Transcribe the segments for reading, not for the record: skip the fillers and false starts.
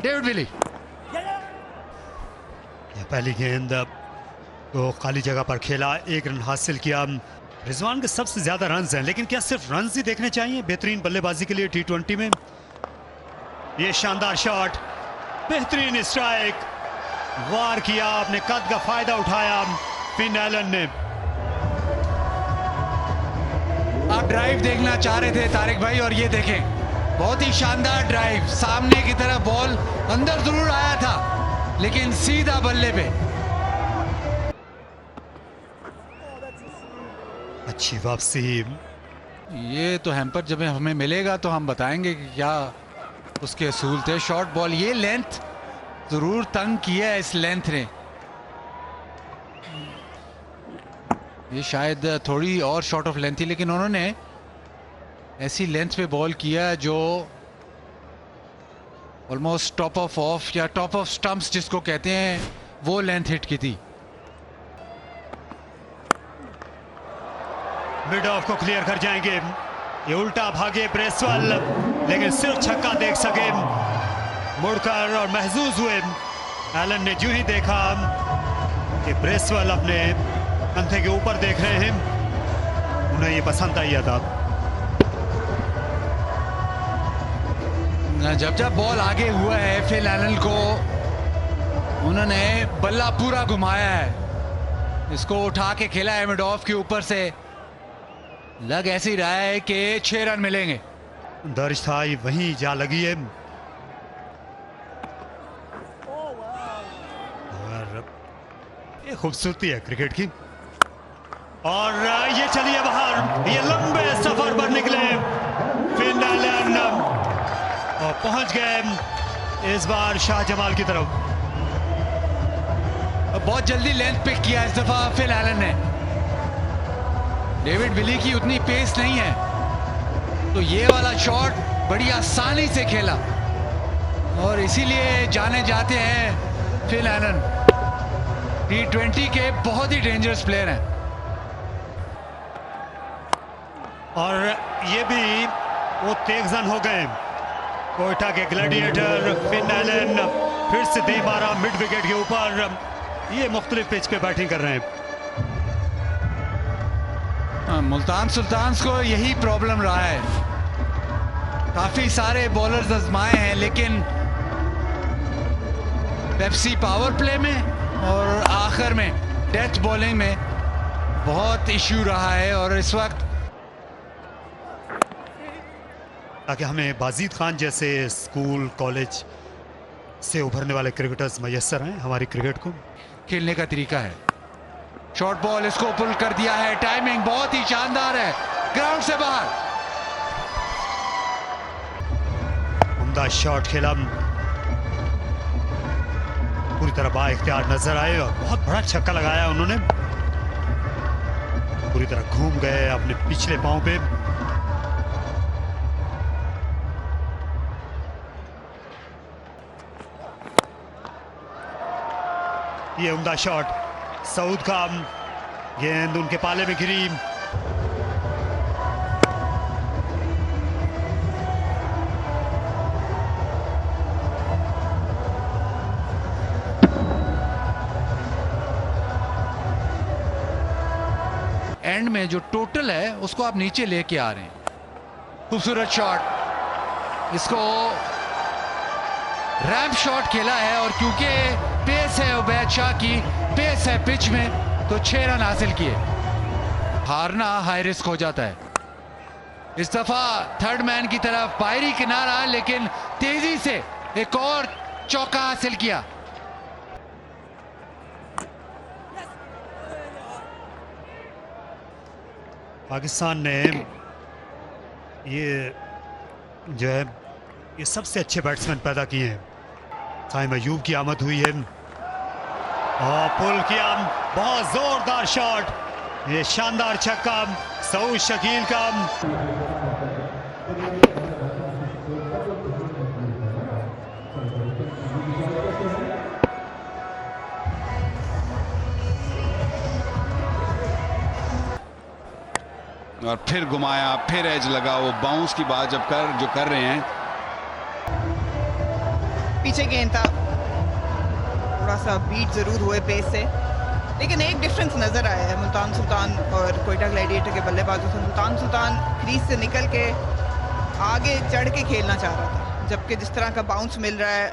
David Willey. पहली गेंद तो खाली जगह पर खेला, 1 रन हासिल किया। रिजवान के सबसे ज्यादा रन्स हैं, लेकिन क्या सिर्फ रन्स ही देखने चाहिए बेहतरीन बल्लेबाजी के लिए T20 में? ये शानदार शॉट, बेहतरीन स्ट्राइक, वार किया, अपने कद का फायदा उठाया फिन एलन ने। आप ड्राइव देखना चाह रहे थे तारिक भाई, और ये देखें, बहुत ही शानदार ड्राइव, सामने की तरफ बॉल अंदर जरूर आया था लेकिन सीधा बल्ले पे। अच्छी वापसी। ये तो हैम्पर जब हमें मिलेगा तो हम बताएंगे कि क्या उसके असूल थे। शॉर्ट बॉल, ये लेंथ जरूर तंग किया है इस लेंथ ने। ये शायद थोड़ी और शॉर्ट ऑफ लेंथ थी, लेकिन उन्होंने ऐसी लेंथ पे बॉल किया जो ऑलमोस्ट टॉप ऑफ या टॉप ऑफ स्टंप्स जिसको कहते हैं, वो लेंथ हिट की थी। मिड ऑफ को क्लियर कर जाएंगे। ये उल्टा भागे ब्रेसवेल, लेकिन सिर्फ छक्का देख सके मुड़कर और महजूज हुए। एलन ने जो ही देखा कि ब्रेसवेल अपने कंधे के ऊपर देख रहे हैं, उन्हें ये पसंद आई था। जब बॉल आगे हुआ है फिल एलन को, उन्होंने बल्ला पूरा घुमाया है, इसको उठा के खेला है मिड ऑफ के ऊपर से। लग ऐसी रहा है कि 6 रन मिलेंगे। दर्ज था, वहीं जा लगी है। और ये खूबसूरती है क्रिकेट की। और ये चलिए बाहर, ये लंबे सफर पर निकले फिन एलन और पहुंच गए इस बार शाहजमाल की तरफ। बहुत जल्दी लेंथ पिक किया इस दफा फिल एलन ने। डेविड विली की उतनी पेस नहीं है, तो ये वाला शॉट बड़ी आसानी से खेला और इसीलिए जाने जाते हैं फिल एलन। T20 के बहुत ही डेंजरस प्लेयर हैं। और ये भी वो तेगजन हो गए। कोयटा के ग्लैडिएटर फिन एलन फिर से दे मारा मिड विकेट के ऊपर। ये मुख्तलिफ पिच पे बैटिंग कर रहे हैं। मुल्तान सुल्तान्स को यही प्रॉब्लम रहा है, काफी सारे बॉलर्स आजमाए हैं, लेकिन पेप्सी पावर प्ले में और आखिर में डेथ बॉलिंग में बहुत इश्यू रहा है। और इस वक्त ताकि हमें बाजीद खान जैसे स्कूल कॉलेज से उभरने वाले क्रिकेटर्स मैसर हैं हमारी क्रिकेट को। खेलने का तरीका है। शॉर्ट बॉल, इसको पुल कर दिया है, टाइमिंग बहुत ही शानदार है, ग्राउंड से बाहर। उम्दा शॉट खेला, पूरी तरह बाइख्तियार नजर आए और बहुत बड़ा छक्का लगाया उन्होंने। पूरी तरह घूम गए अपने पिछले पांव पे। ये उम्दा शॉट सऊद का, गेंद उनके पाले में गिरी। एंड में जो टोटल है उसको आप नीचे लेके आ रहे हैं। खूबसूरत शॉट, इसको रैंप शॉट खेला है और क्योंकि पेस है उबैद शाह की, पेस है पिच में, तो 6 रन हासिल किए। हारना हाई रिस्क हो जाता है। इस दफा थर्ड मैन की तरफ बाहरी किनारा, लेकिन तेजी से एक और चौका हासिल किया। पाकिस्तान ने ये जो है ये सबसे अच्छे बैट्समैन पैदा किए हैं। साइम अयूब की आमद हुई है और पुल किया, बहुत जोरदार शॉट, ये शानदार छक्का सऊद शकील का। और फिर घुमाया, फिर एज लगा। वो बाउंस की बात जो कर रहे हैं, पीछे गेंद था, थोड़ा सा बीट जरूर हुए पेस से, लेकिन एक डिफरेंस नजर आया है मुल्तान सुल्तान और कोयटा ग्लैडिएटर के बल्लेबाजों से। मुल्तान सुल्तान क्रीज से निकल के आगे चढ़ के खेलना चाह रहा था, जबकि जिस तरह का बाउंस मिल रहा है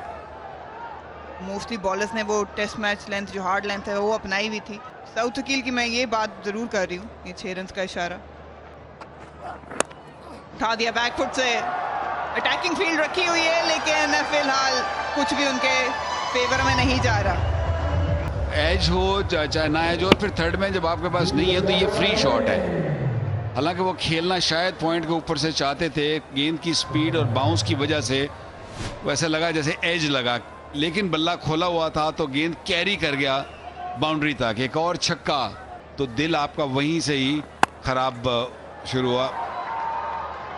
मोस्टली बॉलर्स ने वो टेस्ट मैच लेंथ जो हार्ड लेंथ है वो अपनाई हुई थी। साउथ वकील की मैं ये बात जरूर कर रही हूँ, ये 6 रन का इशारा उठा दिया बैकफुट से, अटैकिंग फील्ड रखी हुई है लेकिन फिलहाल कुछ भी उनके फेवर में नहीं जा रहा। एज हो चाहे ना एज हो, फिर थर्ड में जब आपके पास नहीं है तो ये फ्री शॉट है। हालांकि वो खेलना शायद पॉइंट के ऊपर से चाहते थे, गेंद की स्पीड और बाउंस की वजह से वैसे लगा जैसे एज लगा, लेकिन बल्ला खोला हुआ था तो गेंद कैरी कर गया बाउंड्री तक। एक और छक्का तो दिल आपका वहीं से ही खराब शुरू हुआ।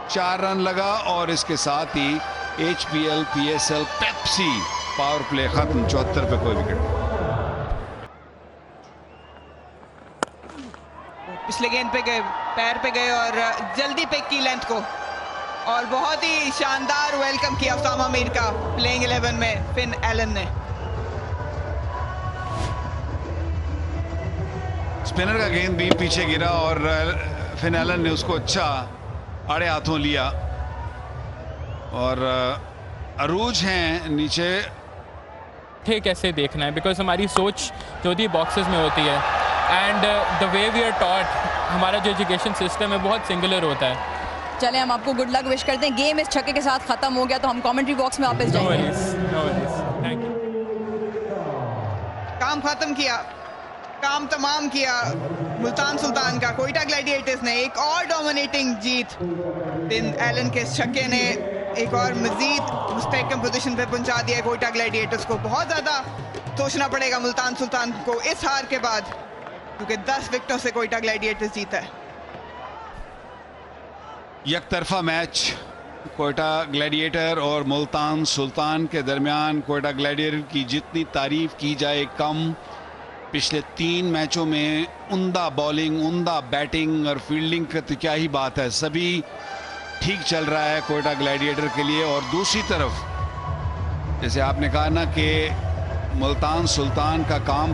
4 रन लगा और इसके साथ ही HPL PSL Pepsi power play खत्म। 74 पे कोई विकेट नहीं। पिछले गेंद पे गए, पैर पे गए और जल्दी पिक की लेंथ को, और बहुत ही शानदार वेलकम किया उसामा मीर का प्लेइंग 11 में फिन एलन ने। स्पिनर का गेंद भी पीछे गिरा और फिन एलन ने उसको अच्छा आड़े हाथों लिया। और अरूज हैं नीचे। कैसे देखना है, बिकॉज हमारी सोच जो होती है बॉक्सेस में होती है, and the way we are taught, हमारा जो एजुकेशन सिस्टम है बहुत सिंगुलर होता है। चले हम आपको गुड लक विश करते हैं। गेम इस छक्के के साथ खत्म हो गया तो हम कमेंट्री बॉक्स में वापस No जाएंगे। worries, no worries. Thank you. काम खत्म किया, काम तमाम किया मुल्तान सुल्तान का। कोयटा ग्लैडिएटर्स ने एक और डोमिनेटिंग जीत, फिन एलन के छक्के ने एक और मजीद मुस्तहकम पोजीशन पे पहुंचा दिया कोयटा ग्लैडिएटर्स को। बहुत ज्यादा सोचना पड़ेगा मुल्तान सुल्तान को इस हार के बाद, क्योंकि 10 विकेटों से कोयटा ग्लैडिएटर्स जीता है। एक तरफा मैच कोयटा ग्लैडिएटर और मुल्तान सुल्तान के दरमियान। कोयटा ग्लैडिएटर की जितनी तारीफ की जाए कम। पिछले 3 मैचों में उम्दा बॉलिंग, उम्दा बैटिंग और फील्डिंग का तो क्या ही बात है, सभी ठीक चल रहा है कोयटा ग्लैडिएटर के लिए। और दूसरी तरफ जैसे आपने कहा ना कि मुल्तान सुल्तान का काम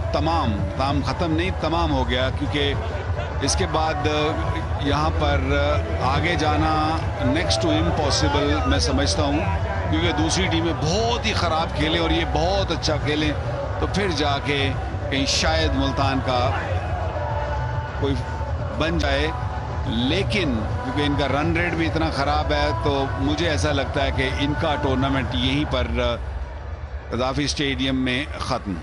ख़त्म नहीं, तमाम हो गया, क्योंकि इसके बाद यहाँ पर आगे जाना नेक्स्ट टू इम्पॉसिबल मैं समझता हूँ, क्योंकि दूसरी टीमें बहुत ही ख़राब खेलें और ये बहुत अच्छा खेलें तो फिर जाके कहीं शायद मुल्तान का कोई बन जाए। लेकिन क्योंकि इनका रन रेट भी इतना ख़राब है तो मुझे ऐसा लगता है कि इनका टूर्नामेंट यहीं पर कदाफी स्टेडियम में ख़त्म।